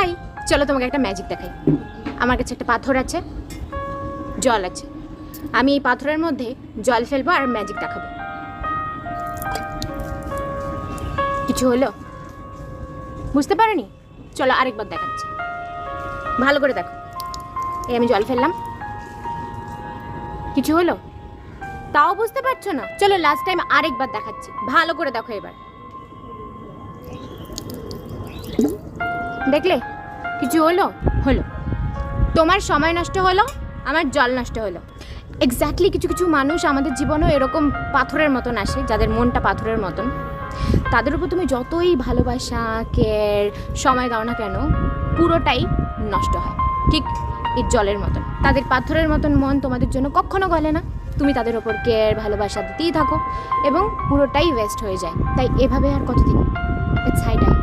দেখাই, চলো তোমাকে একটা ম্যাজিক দেখাই। আমার কাছে একটা পাথর আছে, জল আছে, আমি এই পাথরের মধ্যে জল ফেলবো আর ম্যাজিক দেখাবো। কিছু হলো? বুঝতে পারোনি? চলো আরেকবার দেখাচ্ছি, ভালো করে দেখো। এই আমি জল ফেললাম, কিছু হলো? তাও বুঝতে পারছো না? চলো লাস্ট টাইম আরেকবার দেখাচ্ছি, ভালো করে দেখো এবার। দেখলে কিছু হলো? হলো। তোমার সময় নষ্ট হলো, আমার জল নষ্ট হলো। এক্স্যাক্টলি কিছু কিছু মানুষ আমাদের জীবনেও এরকম পাথরের মতন আসে, যাদের মনটা পাথরের মতন। তাদের উপর তুমি যতই ভালোবাসা, কেয়ার, সময় দাও না কেন, পুরোটাই নষ্ট হয়। ঠিক এই জলের মতন, তাদের পাথরের মতন মন তোমাদের জন্য কখনো গলে না। তুমি তাদের ওপর কেয়ার, ভালোবাসা দিতেই থাকো এবং পুরোটাই ওয়েস্ট হয়ে যায়। তাই এভাবে আর কতদিন? It's high time